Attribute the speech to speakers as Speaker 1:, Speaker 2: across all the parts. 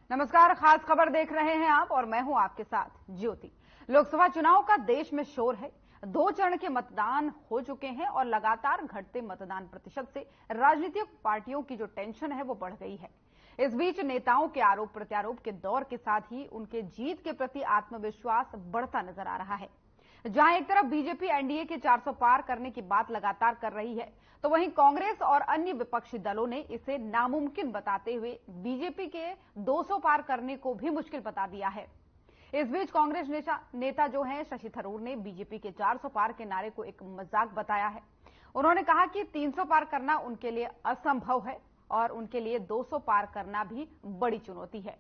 Speaker 1: नमस्कार, खास खबर देख रहे हैं आप और मैं हूं आपके साथ ज्योति। लोकसभा चुनाव का देश में शोर है। 2 चरण के मतदान हो चुके हैं और लगातार घटते मतदान प्रतिशत से राजनीतिक पार्टियों की जो टेंशन है वो बढ़ गई है। इस बीच नेताओं के आरोप प्रत्यारोप के दौर के साथ ही उनके जीत के प्रति आत्मविश्वास बढ़ता नजर आ रहा है। जहां एक तरफ बीजेपी एनडीए के 400 पार करने की बात लगातार कर रही है, तो वहीं कांग्रेस और अन्य विपक्षी दलों ने इसे नामुमकिन बताते हुए बीजेपी के 200 पार करने को भी मुश्किल बता दिया है। इस बीच कांग्रेस नेता जो हैं शशि थरूर ने बीजेपी के 400 पार के नारे को एक मजाक बताया है। उन्होंने कहा कि 300 पार करना उनके लिए असंभव है और उनके लिए 200 पार करना भी बड़ी चुनौती है।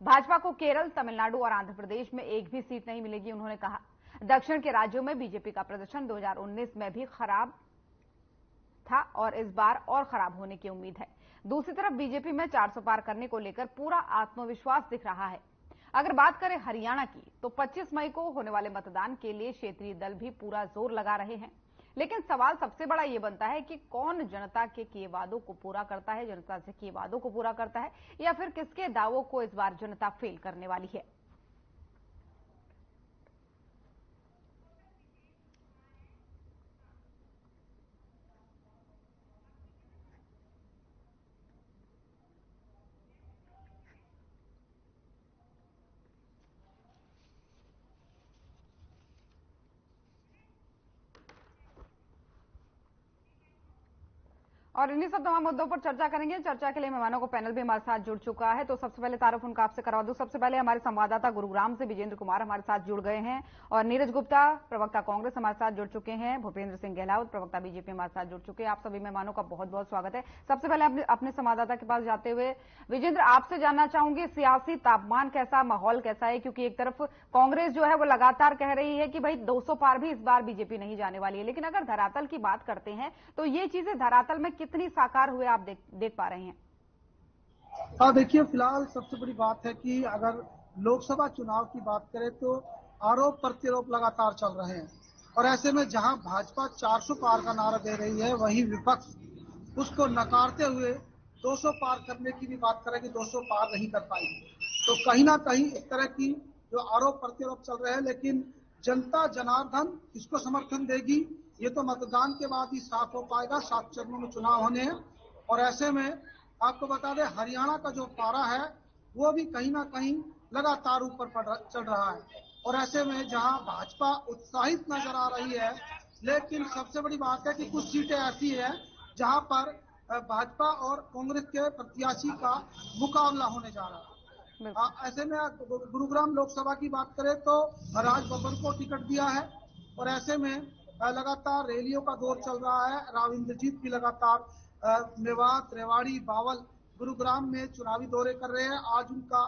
Speaker 1: भाजपा को केरल, तमिलनाडु और आंध्र प्रदेश में एक भी सीट नहीं मिलेगी, उन्होंने कहा। दक्षिण के राज्यों में बीजेपी का प्रदर्शन 2019 में भी खराब था और इस बार और खराब होने की उम्मीद है। दूसरी तरफ बीजेपी में 400 पार करने को लेकर पूरा आत्मविश्वास दिख रहा है। अगर बात करें हरियाणा की, तो 25 मई को होने वाले मतदान के लिए क्षेत्रीय दल भी पूरा जोर लगा रहे हैं। लेकिन सवाल सबसे बड़ा ये बनता है कि कौन जनता के किए वादों को पूरा करता है, जनता से किए वादों को पूरा करता है, या फिर किसके दावों को इस बार जनता फेल करने वाली है। और इन्हीं सब तमाम मुद्दों पर चर्चा करेंगे। चर्चा के लिए मेहमानों को पैनल भी हमारे साथ जुड़ चुका है। तो सबसे पहले तारुफ उनका आपसे करवा दूं। सबसे पहले हमारे संवाददाता गुरुग्राम से विजेंद्र कुमार हमारे साथ जुड़ गए हैं और नीरज गुप्ता प्रवक्ता कांग्रेस हमारे साथ जुड़ चुके हैं। भूपेंद्र सिंह गहलोत प्रवक्ता बीजेपी हमारे साथ जुड़ चुके हैं। आप सभी मेहमानों का बहुत बहुत स्वागत है। सबसे पहले अपने संवाददाता के पास जाते हुए विजेंद्र, आपसे जानना चाहूंगी सियासी तापमान कैसा, माहौल कैसा है, क्योंकि एक तरफ कांग्रेस जो है वो लगातार कह रही है कि भाई 200 पार भी इस बार बीजेपी नहीं जाने वाली है, लेकिन अगर धरातल की बात करते हैं तो ये चीजें धरातल में कितनी साकार हुए आप देख पा रहे हैं?
Speaker 2: हाँ, देखिए, फिलहाल सबसे बड़ी बात है कि अगर लोकसभा चुनाव की बात करें तो आरोप प्रत्यारोप लगातार चल रहे हैं और ऐसे में जहां भाजपा 400 पार का नारा दे रही है, वहीं विपक्ष उसको नकारते हुए 200 पार करने की भी बात कर रहे हैं कि 200 पार नहीं कर पाएंगे। तो कहीं ना कहीं इस तरह की जो आरोप प्रत्यारोप चल रहे हैं, लेकिन जनता जनार्दन किसको समर्थन देगी ये तो मतदान के बाद ही साफ हो पाएगा। 7 चरणों में चुनाव होने हैं और ऐसे में आपको बता दें, हरियाणा का जो पारा है वो भी कहीं ना कहीं लगातार ऊपर चल रहा है और ऐसे में जहां भाजपा उत्साहित नजर आ रही है, लेकिन सबसे बड़ी बात है कि कुछ सीटें ऐसी है जहां पर भाजपा और कांग्रेस के प्रत्याशी का मुकाबला होने जा रहा है। ऐसे में गुरुग्राम लोकसभा की बात करें तो राजबब्बर को टिकट दिया है और ऐसे में लगातार रैलियों का दौर चल रहा है। राव इंद्रजीत भी लगातार मेवात, रेवाड़ी, बावल, गुरुग्राम में चुनावी दौरे कर रहे हैं। आज उनका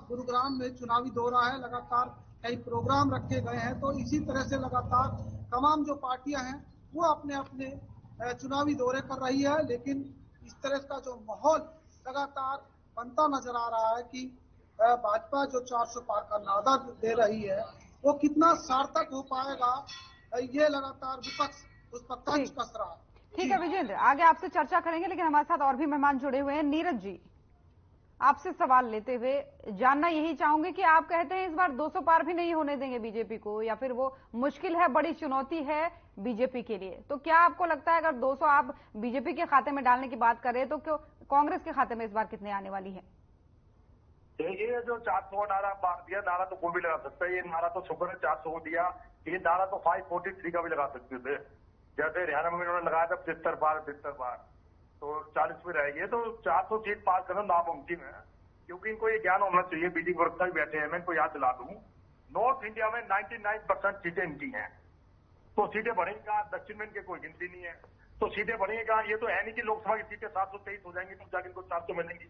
Speaker 2: गुरुग्राम में चुनावी दौरा है। लगातार कई प्रोग्राम रखे गए हैं। तो इसी तरह से लगातार तमाम जो पार्टियां हैं वो अपने अपने चुनावी दौरे कर रही है, लेकिन इस तरह का जो माहौल लगातार बनता नजर आ रहा है कि भाजपा जो 400 पार का नारा दे रही है वो कितना सार्थक हो पाएगा, ये लगातार विपक्ष उस पर तंज कस रहा है।
Speaker 1: ठीक है विजेंद्र, आगे आपसे चर्चा करेंगे, लेकिन हमारे साथ और भी मेहमान जुड़े हुए हैं। नीरज जी, आपसे सवाल लेते हुए जानना यही चाहूंगे कि आप कहते हैं इस बार 200 पार भी नहीं होने देंगे बीजेपी को, या फिर वो मुश्किल है, बड़ी चुनौती है बीजेपी के लिए। तो क्या आपको लगता है अगर 200 आप बीजेपी के खाते में डालने की बात करें तो क्यों कांग्रेस के खाते में इस बार कितने आने वाली है?
Speaker 3: ये जो 400 नारा मार दिया, नारा तो कोई भी लगा सकता है। ये नारा तो शुक्र है 400 को दिया, ये नारा तो 543 का भी लगा सकते थे। जैसे हरियाणा में उन्होंने लगाया था 75 बार तो 40 में रहेगी। तो 400 सीट पार करना नामुमकिन है, क्योंकि इनको ये ज्ञान होना चाहिए। बीजेपी वर्कर्स भी बैठे हैं, मैं इनको याद दिला दूं, नॉर्थ इंडिया में 99% सीटें इनकी हैं। तो सीटें बढ़ेंगी कहाँ? दक्षिण में इनके कोई गिनती नहीं है, तो सीटें बढ़ेंगी कहाँ? ये तो है नहीं कि लोकसभा की सीटें 723 हो जाएंगी तो जाकर इनको 400 मिलेंगी।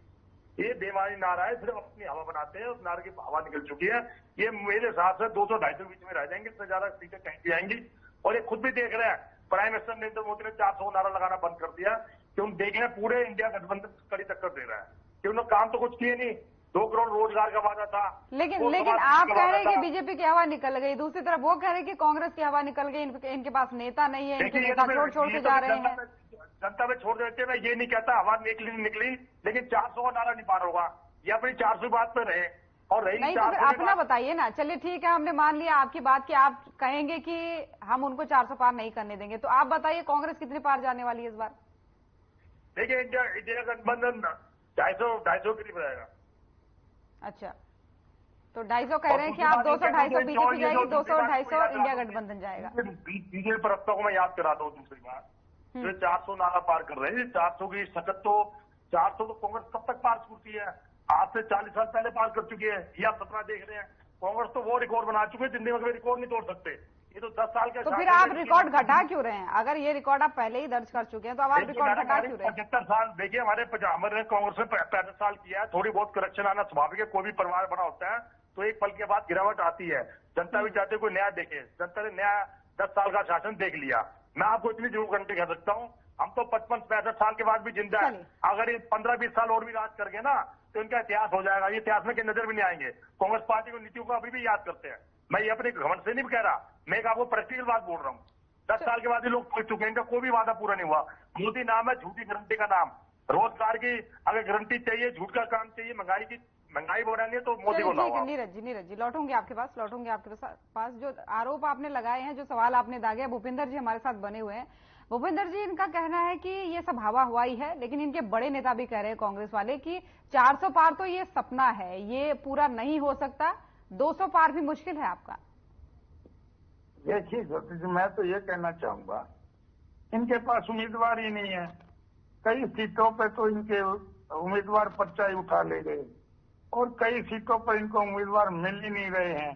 Speaker 3: ये बेमानी नारा है, सिर्फ अपनी हवा बनाते हैं। उस नारे की हवा निकल चुकी है। ये मेरे हिसाब से 200-250 बीच में रह जाएंगे, इससे ज्यादा सीटें कहीं भी आएंगी। और ये खुद भी देख रहे हैं, प्राइम मिनिस्टर नरेंद्र मोदी ने 400 नारा लगाना बंद कर दिया, कि उन देख रहे हैं पूरे इंडिया गठबंधन कड़ी टक्कर दे रहा है कि उन्होंने काम तो कुछ किए नहीं। 2 करोड़ रोजगार का वादा था,
Speaker 1: लेकिन आप कह रहे हैं कि बीजेपी की हवा निकल गई, दूसरी तरफ वो कह रहे हैं कि कांग्रेस की हवा निकल गई, इनके पास नेता नहीं है, इनके नेता छोड़ के जा रहे हैं।
Speaker 3: जनता में छोड़ देते हैं। मैं ये नहीं कहता हवा निकली, लेकिन 400 का नारा नहीं पार होगा। ये अपनी 400 बात पे रहे। और रही
Speaker 1: नहीं तो फिर अपना बताइए ना। चलिए ठीक है, हमने मान लिया आपकी बात कि आप कहेंगे कि हम उनको 400 पार नहीं करने देंगे, तो आप बताइए कांग्रेस कितने पार जाने वाली है इस बार?
Speaker 3: देखिए, इंडिया गठबंधन 250 करीब रहेगा।
Speaker 1: अच्छा, तो 250 कह रहे हैं कि आप 200-250 बीजेपी जाएगी, 200-250 इंडिया गठबंधन जाएगा।
Speaker 3: बीजेपी प्रवक्ता को मैं याद करा दूं दूसरी बात, जो 400 नारा पार कर रहे हैं, 400 की सकत तो 400 तो कांग्रेस कब तक पार करती है? आज से 40 साल पहले पार कर चुकी है। ये आप सपना देख रहे हैं। कांग्रेस तो वो रिकॉर्ड बना चुके हैं जिंदगी में रिकॉर्ड नहीं तोड़ सकते। ये तो 10 साल का।
Speaker 1: तो फिर आप रिकॉर्ड घटा क्यों रहे हैं? अगर ये रिकॉर्ड आप पहले ही दर्ज कर चुके हैं तो अब आप रिकॉर्ड घटा क्यों रहे हैं?
Speaker 3: 75 साल देखिए, हमारे कांग्रेस ने 65 साल किया है। थोड़ी बहुत करेक्शन आना स्वाभाविक है, कोई भी परिवार बना होता है तो एक पल के बाद गिरावट आती है। जनता भी चाहती है कोई नया देखे। जनता ने नया 10 साल का शासन देख लिया। मैं आपको इतनी जरूर गारंटी कह सकता हूँ, हम तो 55-65 साल के बाद भी जिंदा है। अगर ये 15-20 साल और भी राज कर गए ना तो इनका इतिहास हो जाएगा। ये इतिहास में नजर भी नहीं आएंगे। कांग्रेस पार्टी को नीतियों को अभी भी याद करते हैं। मैं ये अपने घमंड से नहीं कह रहा, मैं एक आपको प्रैक्टिकल बात बोल रहा हूँ। 10 साल के बाद ये लोग पहुंच चुके हैं, इनका कोई भी वादा पूरा नहीं हुआ। मोदी नाम है, झूठी गारंटी का नाम। रोजगार की अगर गारंटी चाहिए, झूठ का काम चाहिए, महंगाई हो रही है तो मोदी को लाओ।
Speaker 1: नीरज जी लौटूंगे आपके पास। जो आरोप आपने लगाए हैं, जो सवाल आपने दागे, भूपिंदर जी हमारे साथ बने हुए हैं। भूपिंदर जी, इनका कहना है कि ये सब हवा हवाई है, लेकिन इनके बड़े नेता भी कह रहे हैं कांग्रेस वाले कि 400 पार तो ये सपना है, ये पूरा नहीं हो सकता, 200 पार भी मुश्किल है आपका।
Speaker 4: देखिए ज्योति जी, मैं तो ये कहना चाहूंगा, इनके पास उम्मीदवार ही नहीं है। कई सीटों पे तो इनके उम्मीदवार पर्चा ही उठा ले गए और कई सीटों पर इनको उम्मीदवार मिल ही नहीं रहे हैं।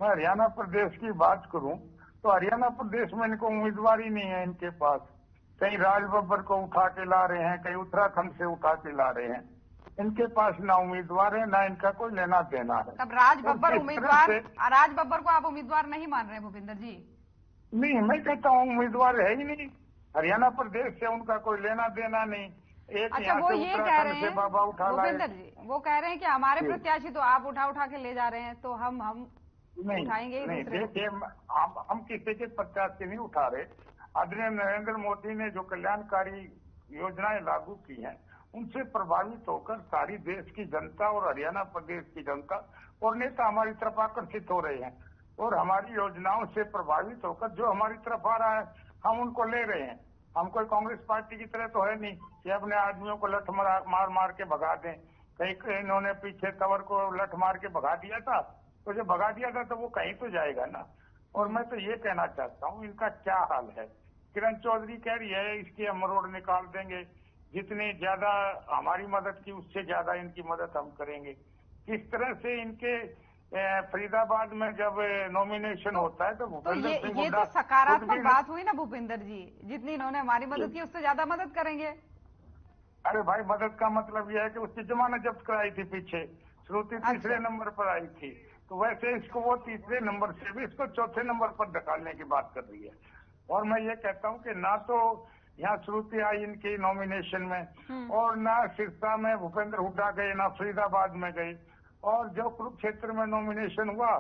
Speaker 4: मैं हरियाणा प्रदेश की बात करूं तो हरियाणा प्रदेश में इनको उम्मीदवार ही नहीं है इनके पास। कहीं राज बब्बर को उठा के ला रहे हैं, कहीं उत्तराखंड से उठा के ला रहे हैं। इनके पास ना उम्मीदवार है, ना इनका कोई लेना देना है।
Speaker 1: तब राज बब्बर को आप उम्मीदवार नहीं मान रहे भूपिंदर जी?
Speaker 4: नहीं, मैं कहता हूँ उम्मीदवार है ही नहीं। हरियाणा प्रदेश से उनका कोई लेना देना नहीं।
Speaker 1: अच्छा, वो ये कह रहे हैं भूपिंदर जी, वो कह रहे हैं कि हमारे प्रत्याशी तो आप उठा के ले जा रहे हैं, तो हम उठाएंगे।
Speaker 4: नहीं, देखिए, हम किसी के प्रत्याशी नहीं उठा रहे। आदरणीय नरेंद्र मोदी ने जो कल्याणकारी योजनाएं लागू की हैं, उनसे प्रभावित होकर सारी देश की जनता और हरियाणा प्रदेश की जनता और नेता हमारी तरफ आकर्षित हो रहे हैं और हमारी योजनाओं से प्रभावित होकर जो हमारी तरफ आ रहा है हम उनको ले रहे हैं। हम कोई कांग्रेस पार्टी की तरह तो है नहीं कि अपने आदमियों को लठ मार के भगा दें। कहीं इन्होंने पीछे तंवर को लठ मार के भगा दिया था, तो जो भगा दिया था तो वो कहीं तो जाएगा ना। और मैं तो ये कहना चाहता हूँ, इनका क्या हाल है। किरण चौधरी कह रही है इसकी हम रोड निकाल देंगे, जितनी ज्यादा हमारी मदद की उससे ज्यादा इनकी मदद हम करेंगे। किस तरह से इनके फरीदाबाद में जब नॉमिनेशन होता है तो भूपेंद्र सिंह
Speaker 1: ये तो सकारात्मक बात हुई ना भूपिंदर जी, जितनी इन्होंने हमारी मदद की उससे ज्यादा मदद करेंगे।
Speaker 4: अरे भाई, मदद का मतलब यह है कि उसकी जमानत जब्त कराई थी पीछे, श्रुति तीसरे नंबर पर आई थी, तो वैसे इसको वो तीसरे नंबर से भी इसको चौथे नंबर पर ढकालने की बात कर रही है। और मैं ये कहता हूँ कि ना तो यहाँ श्रुति आई इनकी नॉमिनेशन में और ना सिरसा में भूपेंद्र हुड्डा गए, ना फरीदाबाद में गए, और जो कुरुक्षेत्र में नॉमिनेशन हुआ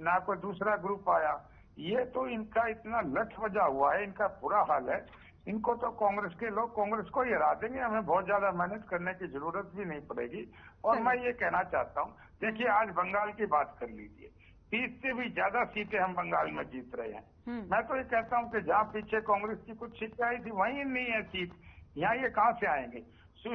Speaker 4: ना कोई दूसरा ग्रुप आया। ये तो इनका इतना लठ बजा हुआ है, इनका बुरा हाल है। इनको तो कांग्रेस के लोग कांग्रेस को ही हरा देंगे, हमें बहुत ज्यादा मेहनत करने की जरूरत भी नहीं पड़ेगी। और मैं ये कहना चाहता हूँ, देखिए आज बंगाल की बात कर लीजिए, 30 से भी ज्यादा सीटें हम बंगाल में जीत रहे हैं। मैं तो ये कहता हूँ कि जहाँ पीछे कांग्रेस की कुछ सीटें आई थी वहीं नहीं है सीट, यहाँ ये कहाँ से आएंगे।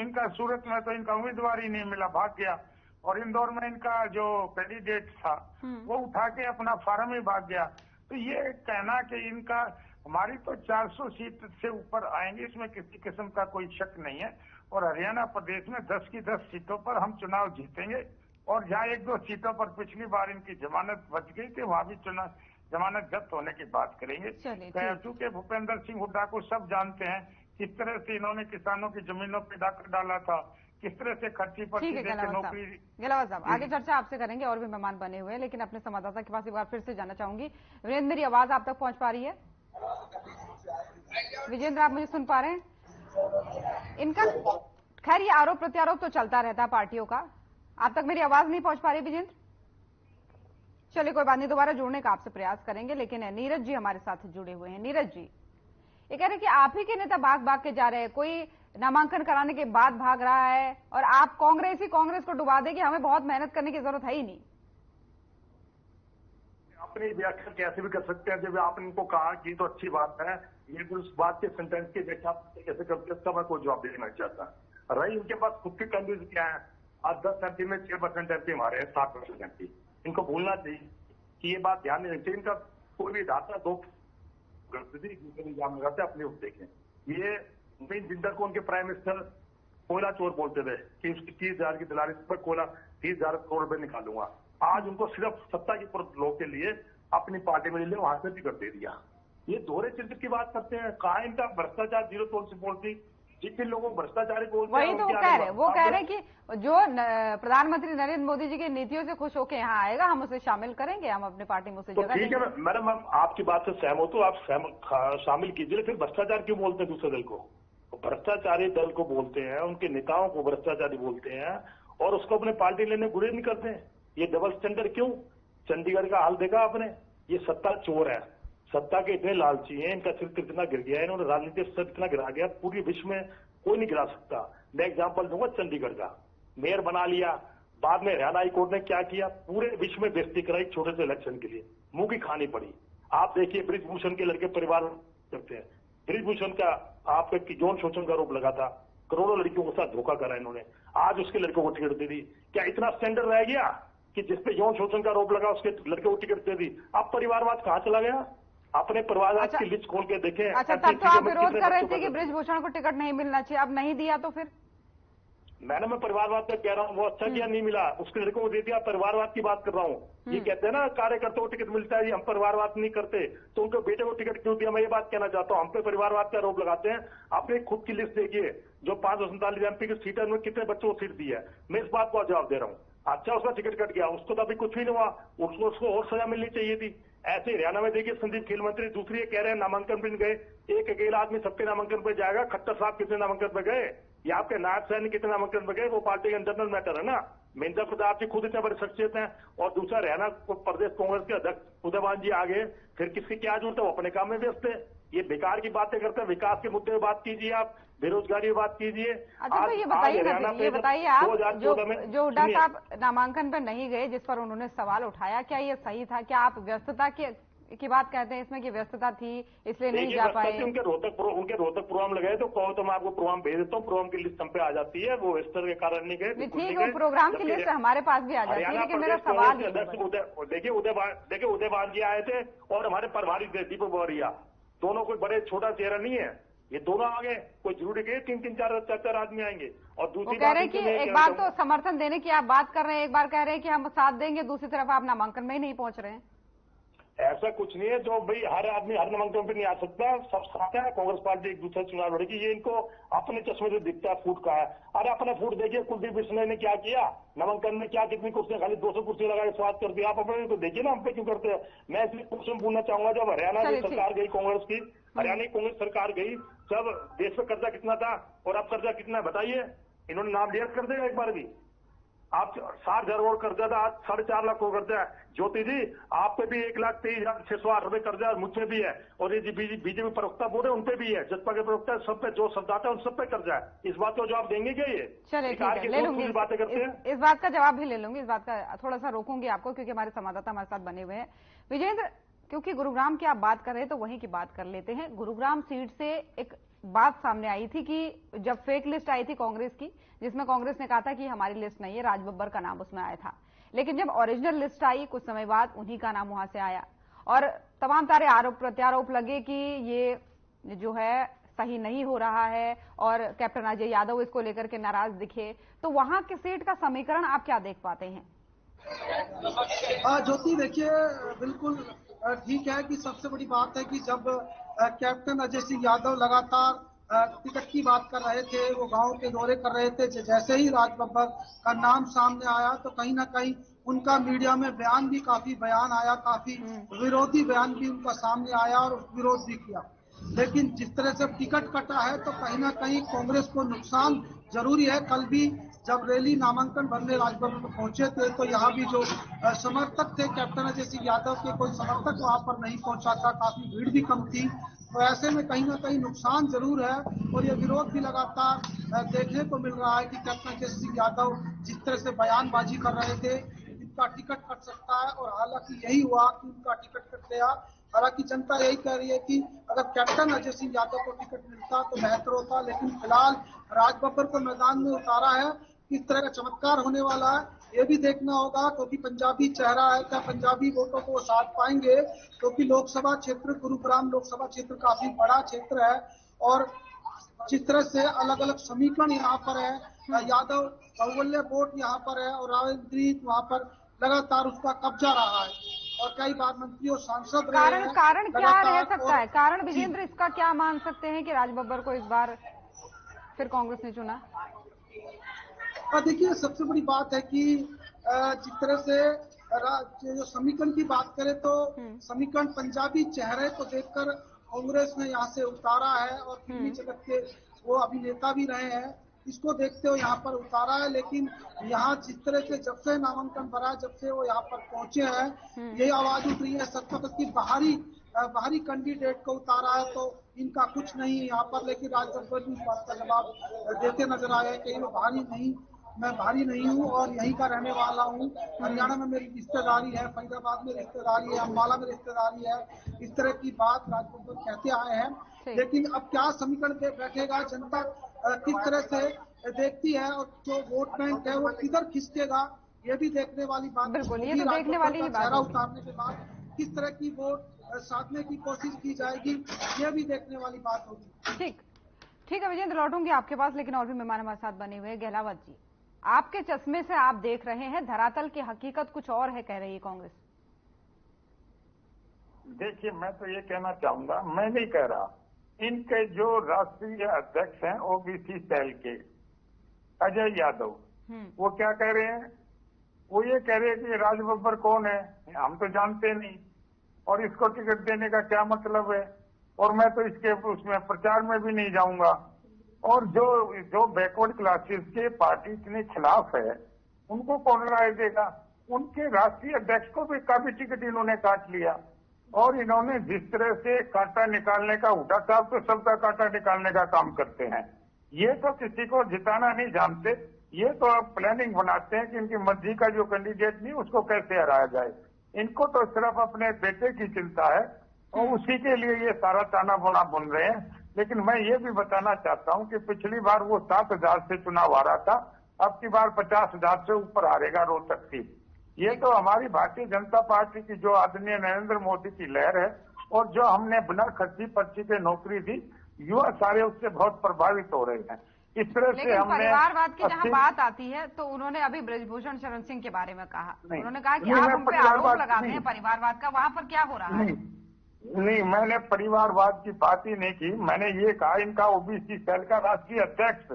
Speaker 4: इनका सूरत में तो इनका उम्मीदवार ही नहीं मिला, भाग गया। और इंदौर में इनका जो कैंडिडेट था वो उठा के अपना फार्म ही भाग गया। तो ये कहना कि इनका हमारी तो 400 सीट से ऊपर आएंगे, इसमें किसी किस्म का कोई शक नहीं है। और हरियाणा प्रदेश में 10 की 10 सीटों पर हम चुनाव जीतेंगे। और जहाँ 1-2 सीटों पर पिछली बार इनकी जमानत बच गई थी, वहां भी जमानत जब्त होने की बात करेंगे। क्योंकि भूपेंद्र सिंह हुड्डा को सब जानते हैं किस तरह से इन्होंने किसानों की जमीनों पे डाकर डाला था, किस तरह से खर्ची पर्ची देकर नौकरी।
Speaker 1: गहलोत साहब, आगे चर्चा आपसे करेंगे, और भी मेहमान बने हुए हैं, लेकिन अपने संवाददाता के पास एक बार फिर से जाना चाहूंगी। वीरेंद्र, मेरी आवाज आप तक पहुंच पा रही है? विजेंद्र, आप मुझे सुन पा रहे हैं? इनका खैर ये आरोप प्रत्यारोप तो चलता रहता है पार्टियों का, आप तक मेरी आवाज नहीं पहुंच पा रही विजेंद्र? चलिए कोई बात नहीं, दोबारा जुड़ने का आपसे प्रयास करेंगे। लेकिन नीरज जी हमारे साथ जुड़े हुए हैं। नीरज जी, ये कह रहे हैं कि आप ही के नेता भाग भाग के जा रहे हैं, कोई नामांकन कराने के बाद भाग रहा है और आप कांग्रेस को डुबा देगी, हमें बहुत मेहनत करने की जरूरत है ही नहीं।
Speaker 3: अपनी व्याख्या कैसे भी कर सकते हैं, जब आपने इनको कहा कि तो अच्छी बात है, ये तो उस बात के सेंटेंस की व्याख्या कैसे करते हैं इसका मैं कोई जवाब देना चाहता। रही इनके पास खुद की कैंडिडेट क्या है, आज 10 एमपी में 6% एमपी हमारे हैं, 7% एमपी। इनको भूलना चाहिए कि ये बात ध्यान नहीं रखते। इनका कोई भी दाता दो इल्जाम लगाते अपने उप देखें। ये नवीन जिंदल को उनके प्राइम मिनिस्टर कोयला चोर बोलते थे कि उसकी 30,000 की दलाली पर कोयला 30,000 करोड़ रुपए निकालूंगा। आज उनको सिर्फ सत्ता की लोग के लिए अपनी पार्टी में ले वहां से टिकट दे दिया। ये दोहरे चिंतन की बात करते हैं। कहा इनका भ्रष्टाचार जीरो टॉलरेंस पॉलिसी, जिन लोगों को भ्रष्टाचारी बोलते हैं
Speaker 1: वही तो वो कह रहे कि जो प्रधानमंत्री नरेंद्र मोदी जी की नीतियों से खुश होकर यहाँ आएगा हम उसे शामिल करेंगे, हम अपनी पार्टी में उसे जगह
Speaker 3: ठीक है मैडम, हम आपकी बात से सहमत हूँ, आप शामिल कीजिए। फिर भ्रष्टाचार क्यों बोलते हैं दूसरे दल को? भ्रष्टाचारी दल को बोलते हैं, उनके नेताओं को भ्रष्टाचारी बोलते हैं और उसको अपने पार्टी लेने गुरेज नहीं करते हैं। ये डबल स्टैंडर्ड क्यों? चंडीगढ़ का हाल देखा आपने, ये सत्ता चोर है, सत्ता के इतने लालची हैं, इनका सिर कितना गिर गया है, इन्होंने राजनीतिक स्तर इतना गिरा गया, पूरी विश्व में कोई नहीं गिरा सकता। मैं एग्जाम्पल दूंगा चंडीगढ़ का, मेयर बना लिया, बाद में हरियाणा हाई कोर्ट ने क्या किया, पूरे विश्व में बेइज्जती कराई छोटे से इलेक्शन के लिए, मुंह की खानी पड़ी। आप देखिए ब्रिजभूषण के लड़के परिवार करते हैं, ब्रिजभूषण का आपके यौन शोषण का आरोप लगा था, करोड़ों लड़कियों के साथ धोखा करा इन्होंने, आज उसके लड़कों को टिकट दे दी। क्या इतना स्टैंडर्ड रह गया कि जिसपे यौन शोषण का आरोप लगा उसके लड़के को टिकट दे दी? अब परिवारवाद कहां चला गया? अपने परिवारवाद की लिस्ट खोल के देखें।
Speaker 1: अच्छा, तब तो आप विरोध कर रहे थे कि ब्रिजभूषण को टिकट नहीं मिलना चाहिए, अब नहीं दिया तो फिर?
Speaker 3: मैडम मैं परिवारवाद पे कह रहा हूँ, वो अच्छा किया नहीं मिला, उसके लड़कों को दे दिया, परिवारवाद की बात कर रहा हूँ। ये कहते हैं ना कार्यकर्ताओं को टिकट मिलता है, हम परिवारवाद नहीं करते, तो उनके बेटे को टिकट क्यों दिया? मैं ये बात कहना चाहता हूँ, हम पे परिवारवाद का आरोप लगाते हैं। आपने खुद की लिस्ट देखिए, जो 547 एमपी की सीट है उनमें कितने बच्चों को सीट दी है, मैं इस बात को जवाब दे रहा हूँ। अच्छा उसका टिकट कट गया, उसको तो अभी कुछ भी नहीं हुआ, उसको और सजा मिलनी चाहिए थी। ऐसे हरियाणा में देखिए संदीप खेल मंत्री दूसरी ये कह रहे हैं नामांकन पे गए, एक अकेला आदमी सबके नामांकन पे जाएगा। खट्टर साहब कितने नामांकन पे गए, या आपके नायब सैनिक कितने नामांकन पे गए? वो पार्टी का इंटरनल मैटर है ना। महेंद्र प्रताप जी खुद इतने बड़े शख्सियत हैं, और दूसरा हरियाणा प्रदेश कांग्रेस के अध्यक्ष उदयवान जी आगे, फिर किसकी क्या जरूरत है? वो अपने काम में व्यस्त है। ये बेकार की बातें करते हैं। विकास के मुद्दे में बात कीजिए, आप बेरोजगारी में बात कीजिए।
Speaker 1: अच्छा, तो ये बताइए आप जो हुड्डा साहब नामांकन पर नहीं गए, जिस पर उन्होंने सवाल उठाया, क्या ये सही था? क्या आप व्यस्तता की बात कहते हैं इसमें कि व्यस्तता थी इसलिए नहीं जा पाए?
Speaker 3: उनके रोहतक प्रोग्राम लगाए तो कहो तो मैं आपको प्रोग्राम भेज देता हूँ, प्रोग्राम की लिस्ट हम पे आ जाती है, वो वेस्टर के कारण नहीं गए।
Speaker 1: ठीक है, प्रोग्राम की लिस्ट हमारे पास भी आ जाती है, लेकिन मेरा सवाल
Speaker 3: देखिए उदयवान जी आए थे और हमारे प्रभारी थे दीपक बौरिया, दोनों कोई बड़े छोटा चेहरा नहीं है, ये दोनों आ गए। कोई जरूरी है 3-3, 4-4 आदमी आएंगे? और दूसरी
Speaker 1: कह रहे हैं कि एक बार तो समर्थन देने की आप बात कर रहे हैं, एक बार कह रहे हैं कि हम साथ देंगे, दूसरी तरफ आप नामांकन में ही नहीं पहुंच रहे हैं।
Speaker 3: ऐसा कुछ नहीं है, जो भाई हर आदमी हर नामांकन पे नहीं आ सकता, सब साथ है। कांग्रेस पार्टी एक दूसरे चुनाव लड़ेगी, ये इनको अपने चश्मे से दिखता है फूट का है। अरे अपना फूट देखिए, कुलदीप बिश्नोई ने क्या किया नामांकन में, क्या कितनी कुर्सियां, खाली 200 कुर्सी लगा के स्वाद कर दिया। आप अपने तो देखिए ना, हम पे क्यों करते हैं? मैं इसलिए क्वेश्चन पूछना चाहूंगा, जब हरियाणा की सरकार गई कांग्रेस की, हरियाणा की कांग्रेस सरकार गई, जब देश में कर्जा कितना था और अब कर्जा कितना है बताइए? इन्होंने नाम लिया कर देगा एक बार भी? आप 60,000 करोड़ कर्जा था, आज 4.5 लाख करोड़ कर्जा है। ज्योति जी आप पे भी 1,23,608 रुपए कर्जा है, मुझ पे भी है, और ये जी बीजेपी प्रवक्ता बोल रहे हैं उन पे भी है, जसपा के प्रवक्ता सब पे, जो संवाददाता है उन सब पे कर्जा है। इस बात का जवाब देंगे क्या? ये
Speaker 1: चलिए ठीक है, ले लूंगी,
Speaker 3: बातें करते हैं,
Speaker 1: इस बात का जवाब भी ले लूंगी, इस बात का थोड़ा सा रोकूंगी आपको, क्योंकि हमारे संवाददाता हमारे साथ बने हुए हैं। विजेंद्र, क्योंकि गुरुग्राम की आप बात कर रहे हैं तो वहीं की बात कर लेते हैं। गुरुग्राम सीट से एक बात सामने आई थी कि जब फेक लिस्ट आई थी कांग्रेस की, जिसमें कांग्रेस ने कहा था कि हमारी लिस्ट नहीं है, राज बब्बर का नाम उसमें आया था, लेकिन जब ओरिजिनल लिस्ट आई कुछ समय बाद उन्हीं का नाम वहां से आया और तमाम सारे आरोप प्रत्यारोप लगे कि ये जो है सही नहीं हो रहा है और कैप्टन अजय यादव इसको लेकर के नाराज दिखे। तो वहां के सीट का समीकरण आप क्या देख पाते हैं?
Speaker 2: ज्योति देखिए, बिल्कुल ठीक है कि सबसे बड़ी बात है कि जब कैप्टन अजय सिंह यादव लगातार टिकट की बात कर रहे थे, वो गांव के दौरे कर रहे थे, जैसे ही राज बब्बर का नाम सामने आया तो कहीं ना कहीं उनका मीडिया में बयान आया, काफी विरोधी बयान भी उनका सामने आया और विरोध भी किया। लेकिन जिस तरह से टिकट कटा है तो कहीं ना कहीं कांग्रेस को नुकसान जरूरी है। कल भी जब रैली नामांकन भरने राजभवन में पहुंचे थे तो यहाँ भी जो समर्थक थे कैप्टन अजय सिंह यादव के, कोई समर्थक वहां पर नहीं पहुंचा था, काफी भीड़ भी कम थी। तो ऐसे में कहीं ना कहीं नुकसान जरूर है और ये विरोध भी लगातार देखने को मिल रहा है कि कैप्टन अजय सिंह यादव जिस तरह से बयानबाजी कर रहे थे इनका टिकट कट सकता है, और हालांकि यही हुआ कि उनका टिकट कट गया। हालांकि जनता यही कह रही है कि अगर कैप्टन अजय सिंह यादव को टिकट मिलता तो बेहतर होता, लेकिन फिलहाल राज बब्बर को मैदान में उतारा है। किस तरह का चमत्कार होने वाला है ये भी देखना होगा, क्योंकि पंजाबी चेहरा है, क्या पंजाबी वोटों को साथ पाएंगे, क्योंकि लोकसभा क्षेत्र गुरुग्राम लोकसभा क्षेत्र काफी बड़ा क्षेत्र है और जिस तरह से अलग अलग समीकरण यहाँ पर है, यादव बहुल्य वोट यहाँ पर है और रावेंद्रित वहाँ पर लगातार उसका कब्जा रहा है और कई बार मंत्री और सांसद रहे हैं।
Speaker 1: कारण क्या रह सकता है? कारण विजेंद्र इसका क्या मान सकते हैं कि राज बब्बर को इस बार फिर कांग्रेस ने चुना?
Speaker 2: देखिए, सबसे बड़ी बात है कि जिस तरह से जो समीकरण की बात करें तो समीकरण पंजाबी चेहरे को देखकर कांग्रेस ने यहाँ से उतारा है और फिल्मी जगत के वो अभिनेता भी रहे हैं, इसको देखते हुए यहाँ पर उतारा है। लेकिन यहाँ जिस तरह से जब से नामांकन भरा, जब से वो यहाँ पर पहुंचे हैं, यही आवाज उठ रही है सत्ता की बाहरी कैंडिडेट को उतारा है तो इनका कुछ नहीं है यहाँ पर। लेकिन राज बब्बर भी इस बात का जवाब देते नजर आए कि मैं भारी नहीं हूँ और यहीं का रहने वाला हूँ। हरियाणा में मेरी रिश्तेदारी है, फरीदाबाद में रिश्तेदारी है, अम्बाला में रिश्तेदारी है, इस तरह की बात राज बब्बर कहते आए हैं। लेकिन अब क्या समीकरण पे बैठेगा, जनता किस तरह से देखती है और जो वोट बैंक है वो किधर खिसकेगा, ये भी देखने वाली बात।
Speaker 1: बिल्कुल, ये तो देखने वाली ही बात
Speaker 2: चेहरा उतारने के बाद किस तरह की वोट साधने की कोशिश की जाएगी, ये भी देखने वाली बात होगी।
Speaker 1: ठीक है विजेंद्र, लौटूंगी आपके पास, लेकिन और भी मेहमान हमारे साथ बने हुए हैं। गहलावत जी, आपके चश्मे से आप देख रहे हैं, धरातल की हकीकत कुछ और है, कह रही है कांग्रेस।
Speaker 4: देखिए, मैं तो ये कहना चाहूंगा, मैं नहीं कह रहा, इनके जो राष्ट्रीय अध्यक्ष हैं ओबीसी सेल के अजय यादव, वो क्या कह रहे हैं? वो ये कह रहे हैं कि राज बब्बर कौन है, हम तो जानते नहीं और इसको टिकट देने का क्या मतलब है, और मैं तो इसके उसमें प्रचार में भी नहीं जाऊंगा। और जो बैकवर्ड क्लासेस के पार्टी के खिलाफ है उनको कौन राय देगा? उनके राष्ट्रीय अध्यक्ष को भी काफी टिकट इन्होंने काट लिया और इन्होंने जिस तरह से कांटा निकालने का, हुड्डा साहब तो सबका कांटा निकालने का काम करते हैं। ये तो किसी को जिताना नहीं जानते, ये तो अब प्लानिंग बनाते हैं कि इनकी मर्जी का जो कैंडिडेट नहीं उसको कैसे हराया जाए। इनको तो सिर्फ अपने बेटे की चिंता है और उसी के लिए ये सारा ताना बाना बुन रहे हैं। लेकिन मैं ये भी बताना चाहता हूं कि पिछली बार वो 7,000 से चुनाव हारा था, अब की बार 50,000 से ऊपर हारेगा रोहतक सीट। ये तो हमारी भारतीय जनता पार्टी की जो आदरणीय नरेंद्र मोदी की लहर है और जो हमने बिना खर्ची पर्ची के नौकरी दी, युवा सारे उससे बहुत प्रभावित हो रहे हैं। इस तरह से हमने
Speaker 1: परिवारवाद की जहां बात आती है तो उन्होंने अभी ब्रजभूषण शरण सिंह के बारे में कहा, उन्होंने कहा कि आप उन पे आरोप लगाते हैं परिवारवाद का, वहां पर क्या हो रहा है?
Speaker 4: नहीं, मैंने परिवारवाद की बात ही नहीं की। मैंने ये कहा इनका ओबीसी सेल का राष्ट्रीय अध्यक्ष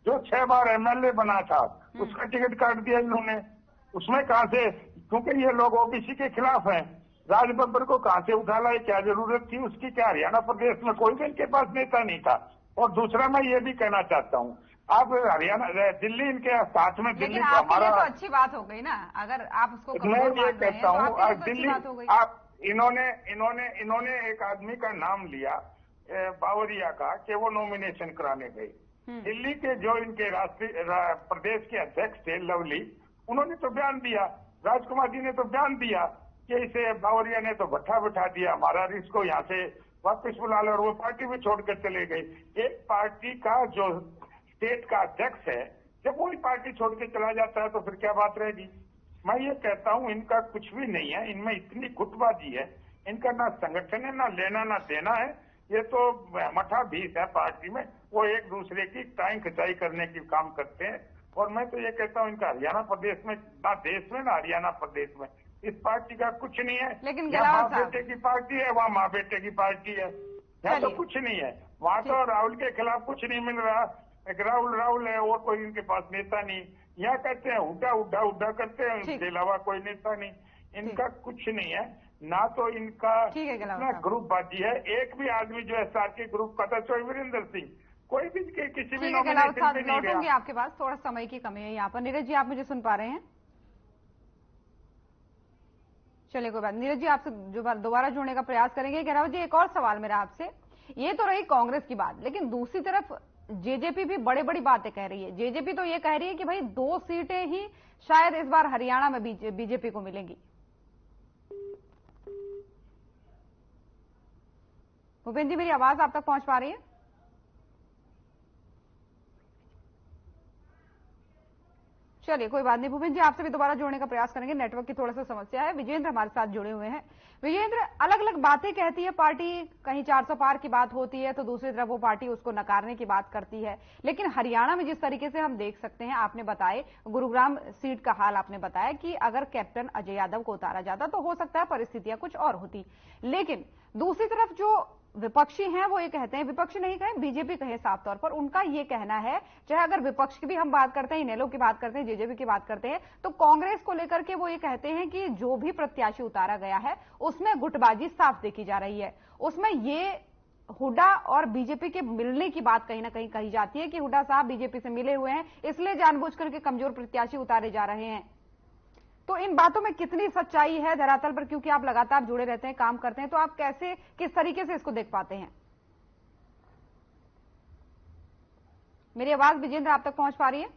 Speaker 4: जो 6 बार एमएलए बना था उसका टिकट काट दिया इन्होंने। उसमें कहां से, क्योंकि ये लोग ओबीसी के खिलाफ हैं, राज बब्बर को कहां से उठा लाए? क्या जरूरत थी उसकी? क्या हरियाणा प्रदेश में कोई भी इनके पास नेता नहीं था? और दूसरा मैं ये भी कहना चाहता हूँ, आप हरियाणा दिल्ली इनके साथ में, दिल्ली
Speaker 1: तो हमारा तो अच्छी बात हो गई ना, अगर आप उसको
Speaker 4: मैं ये कहता हूँ दिल्ली आप इन्होंने एक आदमी का नाम लिया बावरिया का कि वो नॉमिनेशन कराने गए। दिल्ली के जो इनके राष्ट्रीय प्रदेश के अध्यक्ष थे लवली, उन्होंने तो बयान दिया, राजकुमार जी ने तो बयान दिया कि इसे बावरिया ने तो बैठा दिया हमारा, इसको यहाँ से वापस बुला लो, और वो पार्टी भी छोड़कर चले गए। एक पार्टी का जो स्टेट का अध्यक्ष है, जब वही पार्टी छोड़ के चला जाता है तो फिर क्या बात रहेगी? मैं ये कहता हूँ इनका कुछ भी नहीं है, इनमें इतनी गुटबाजी है, इनका ना संगठन है, ना लेना ना देना है। ये तो मठा भीस है पार्टी में, वो एक दूसरे की टाइम खिंचाई करने की काम करते हैं। और मैं तो ये कहता हूँ इनका हरियाणा प्रदेश में, ना देश में ना हरियाणा प्रदेश में, इस पार्टी का कुछ नहीं है।
Speaker 1: लेकिन
Speaker 4: माँ बेटे की पार्टी है, वहाँ माँ बेटे की पार्टी है, यहाँ तो कुछ नहीं है। वहाँ तो राहुल के खिलाफ कुछ नहीं मिल रहा, एक राहुल है और कोई इनके पास नेता नहीं। यहाँ कहते हैं उड्डा करते हैं, उसके अलावा कोई नेता नहीं। इनका कुछ नहीं है, ना तो इनका इतना ग्रुप बाजी है। एक भी आदमी जो एसआर के ग्रुप का था, चाहे वीरेंद्र सिंह, कोई भी किसी भी
Speaker 1: नॉमिनेशन
Speaker 4: पे नहीं गया।
Speaker 1: लौटूंगी आपके पास, थोड़ा समय की कमी है यहाँ पर। नीरज जी, आप मुझे सुन पा रहे हैं? चलिए कोई बात, नीरज जी आपसे दोबारा जुड़ने का प्रयास करेंगे। गहरावत जी, एक और सवाल मेरा आपसे, ये तो रही कांग्रेस की बात, लेकिन दूसरी तरफ जेजेपी भी बड़ी बड़ी बातें कह रही है। जेजेपी तो ये कह रही है कि भाई 2 सीटें ही शायद इस बार हरियाणा में बीजेपी को मिलेंगी। भूपेंद्र जी, मेरी आवाज आप तक पहुंच पा रही है? चलिए कोई बात नहीं, भूपेंद्र जी आपसे भी दोबारा जोड़ने का प्रयास करेंगे, नेटवर्क की थोड़ा सा समस्या है। विजेंद्र हमारे साथ जुड़े हुए हैं। विजेंद्र, अलग अलग बातें कहती है पार्टी, कहीं 400 पार की बात होती है तो दूसरी तरफ वो पार्टी उसको नकारने की बात करती है। लेकिन हरियाणा में जिस तरीके से हम देख सकते हैं, आपने बताए गुरुग्राम सीट का हाल आपने बताया कि अगर कैप्टन अजय यादव को उतारा जाता तो हो सकता है परिस्थितियां कुछ और होती। लेकिन दूसरी तरफ जो विपक्षी हैं वो ये कहते हैं, विपक्षी नहीं कहें, बीजेपी कहे साफ तौर पर, उनका ये कहना है, चाहे अगर विपक्ष की भी हम बात करते हैं, इनेलो की बात करते हैं, जेजेपी की बात करते हैं, तो कांग्रेस को लेकर के वो ये कहते हैं कि जो भी प्रत्याशी उतारा गया है उसमें गुटबाजी साफ देखी जा रही है। उसमें ये हुड्डा और बीजेपी के मिलने की बात कहीं ना कहीं कही जाती है कि हुड्डा साहब बीजेपी से मिले हुए हैं, इसलिए जानबूझ करके कमजोर प्रत्याशी उतारे जा रहे हैं। तो इन बातों में कितनी सच्चाई है धरातल पर, क्योंकि आप लगातार जुड़े रहते हैं, काम करते हैं, तो आप कैसे, किस तरीके से इसको देख पाते हैं? मेरी आवाज विजेंद्र आप तक पहुंच पा रही है?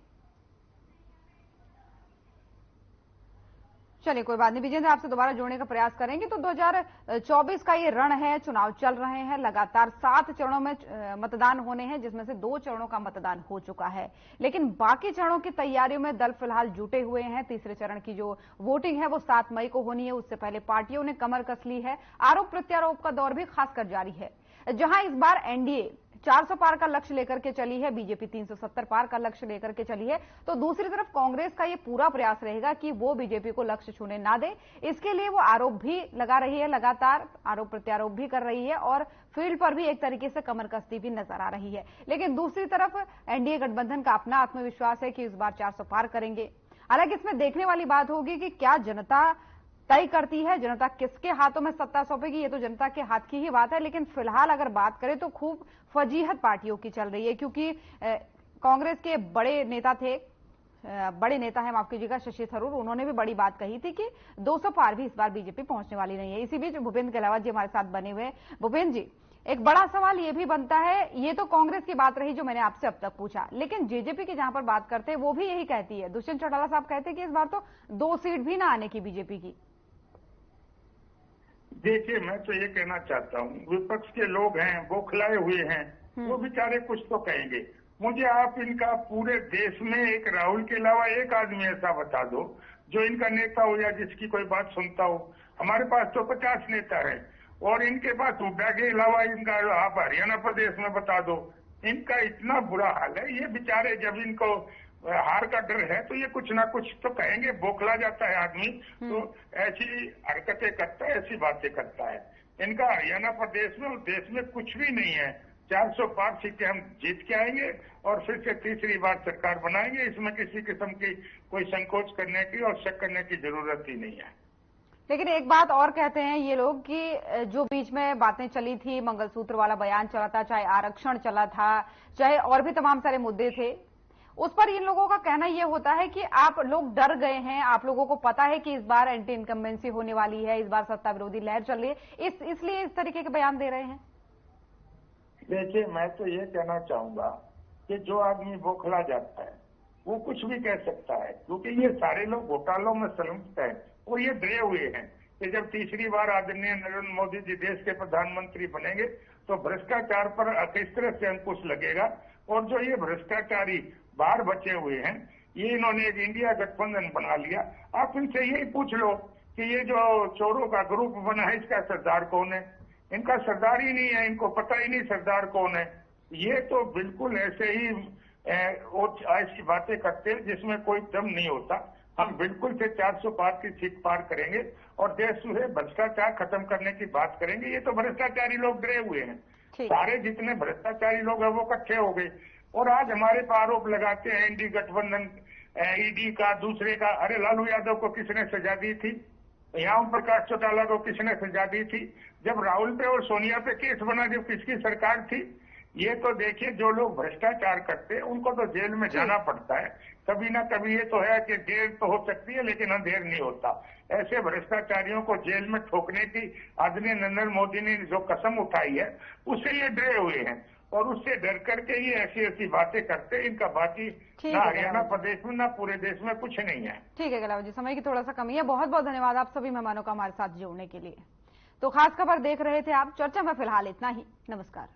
Speaker 1: चलिए कोई बात नहीं, विजेंद्र आपसे दोबारा जोड़ने का प्रयास करेंगे। तो 2024 का ये रण है, चुनाव चल रहे हैं, लगातार 7 चरणों में मतदान होने हैं, जिसमें से 2 चरणों का मतदान हो चुका है। लेकिन बाकी चरणों की तैयारियों में दल फिलहाल जुटे हुए हैं। तीसरे चरण की जो वोटिंग है वो 7 मई को होनी है। उससे पहले पार्टियों ने कमर कस ली है। आरोप प्रत्यारोप का दौर भी खासकर जारी है। जहां इस बार एनडीए 400 पार का लक्ष्य लेकर के चली है, बीजेपी 370 पार का लक्ष्य लेकर के चली है, तो दूसरी तरफ कांग्रेस का ये पूरा प्रयास रहेगा कि वो बीजेपी को लक्ष्य छूने ना दे। इसके लिए वो आरोप भी लगा रही है, लगातार आरोप प्रत्यारोप भी कर रही है और फील्ड पर भी एक तरीके से कमर कसती भी नजर आ रही है। लेकिन दूसरी तरफ एनडीए गठबंधन का अपना आत्मविश्वास है कि इस बार 400 पार करेंगे। हालांकि इसमें देखने वाली बात होगी कि क्या जनता तय करती है, जनता किसके हाथों में सत्ता सौंपेगी, ये तो जनता के हाथ की ही बात है। लेकिन फिलहाल अगर बात करें तो खूब फजीहत पार्टियों की चल रही है, क्योंकि कांग्रेस के बड़े नेता है, माफ कीजिएगा, शशि थरूर, उन्होंने भी बड़ी बात कही थी कि 200 पार भी इस बार बीजेपी पहुंचने वाली नहीं है। इसी बीच भूपेंद्र गहलावत जी हमारे साथ बने हुए। भूपेंद्र जी, एक बड़ा सवाल ये भी बनता है, ये तो कांग्रेस की बात रही जो मैंने आपसे अब तक पूछा, लेकिन जेजेपी की जहां पर बात करते हैं वो भी यही कहती है, दुष्यंत चौटाला साहब कहते हैं कि इस बार तो 2 सीट भी ना आने की बीजेपी की।
Speaker 4: देखिए, मैं तो ये कहना चाहता हूँ, विपक्ष के लोग हैं, बौखलाए हुए हैं, वो बेचारे कुछ तो कहेंगे। मुझे आप इनका पूरे देश में एक राहुल के अलावा एक आदमी ऐसा बता दो जो इनका नेता हो या जिसकी कोई बात सुनता हो। हमारे पास तो 50 नेता है और इनके पास हुड्डा के अलावा इनका आप हरियाणा प्रदेश में बता दो। इनका इतना बुरा हाल है, ये बेचारे जब इनको हार का डर है तो ये कुछ ना कुछ तो कहेंगे। बौखला जाता है आदमी तो ऐसी हरकतें करता है, ऐसी बातें करता है। इनका हरियाणा प्रदेश में और देश में कुछ भी नहीं है। 400 पार सीटें हम जीत के आएंगे और फिर से तीसरी बार सरकार बनाएंगे। इसमें किसी किस्म की कोई संकोच करने की और शक करने की जरूरत ही नहीं है।
Speaker 1: लेकिन एक बात और कहते हैं ये लोग कि जो बीच में बातें चली थी, मंगलसूत्र वाला बयान चला था, चाहे आरक्षण चला था, चाहे और भी तमाम सारे मुद्दे थे, उस पर इन लोगों का कहना यह होता है कि आप लोग डर गए हैं, आप लोगों को पता है कि इस बार एंटी इनकम्बेंसी होने वाली है, इस बार सत्ता विरोधी लहर चल रही है, इसलिए इस तरीके के बयान दे रहे हैं।
Speaker 4: देखिए, मैं तो ये कहना चाहूंगा कि जो आदमी बौखला जाता है वो कुछ भी कह सकता है, क्योंकि ये सारे लोग घोटालों में संलिप्त हैं। वो ये डरे हुए हैं कि जब तीसरी बार आदरणीय नरेंद्र मोदी जी देश के प्रधानमंत्री बनेंगे तो भ्रष्टाचार पर किस तरह से अंकुश लगेगा। और जो ये भ्रष्टाचारी बाहर बचे हुए हैं, ये इन्होंने एक इंडिया गठबंधन बना लिया। आप इनसे यही पूछ लो कि ये जो चोरों का ग्रुप बना है, इसका सरदार कौन है? इनका सरदार ही नहीं है, इनको पता ही नहीं सरदार कौन है। ये तो बिल्कुल ऐसे ही ऐसी बातें करते हैं जिसमें कोई दम नहीं होता। हम बिल्कुल से 400 पार की सीट पार करेंगे और देश में भ्रष्टाचार खत्म करने की बात करेंगे। ये तो भ्रष्टाचारी लोग डरे हुए हैं, सारे जितने भ्रष्टाचारी लोग हैं वो इकट्ठे हो गए और आज हमारे पर आरोप लगाते हैं एनडी गठबंधन, ईडी का, दूसरे का। अरे लालू यादव को किसने सजा दी थी? यहाँ ओम प्रकाश चौटाला को किसने सजा दी थी? जब राहुल पे और सोनिया पे केस बना, जब किसकी सरकार थी? ये तो देखिए, जो लोग भ्रष्टाचार करते हैं उनको तो जेल में जाना पड़ता है। कभी ना कभी ये तो है कि देर तो हो सकती है लेकिन अंधेर नहीं होता। ऐसे भ्रष्टाचारियों को जेल में ठोकने की आदरणीय नरेंद्र मोदी ने जो कसम उठाई है, उससे ये डरे हुए हैं और उससे डर करके ये ऐसी ऐसी बातें करते हैं। इनका बाकी ना हरियाणा प्रदेश में ना पूरे देश में कुछ नहीं है।
Speaker 1: ठीक है गलावत जी, समय की थोड़ा सा कमी है। बहुत बहुत धन्यवाद आप सभी मेहमानों का हमारे साथ जुड़ने के लिए। तो खास खबर देख रहे थे आप। चर्चा में फिलहाल इतना ही। नमस्कार।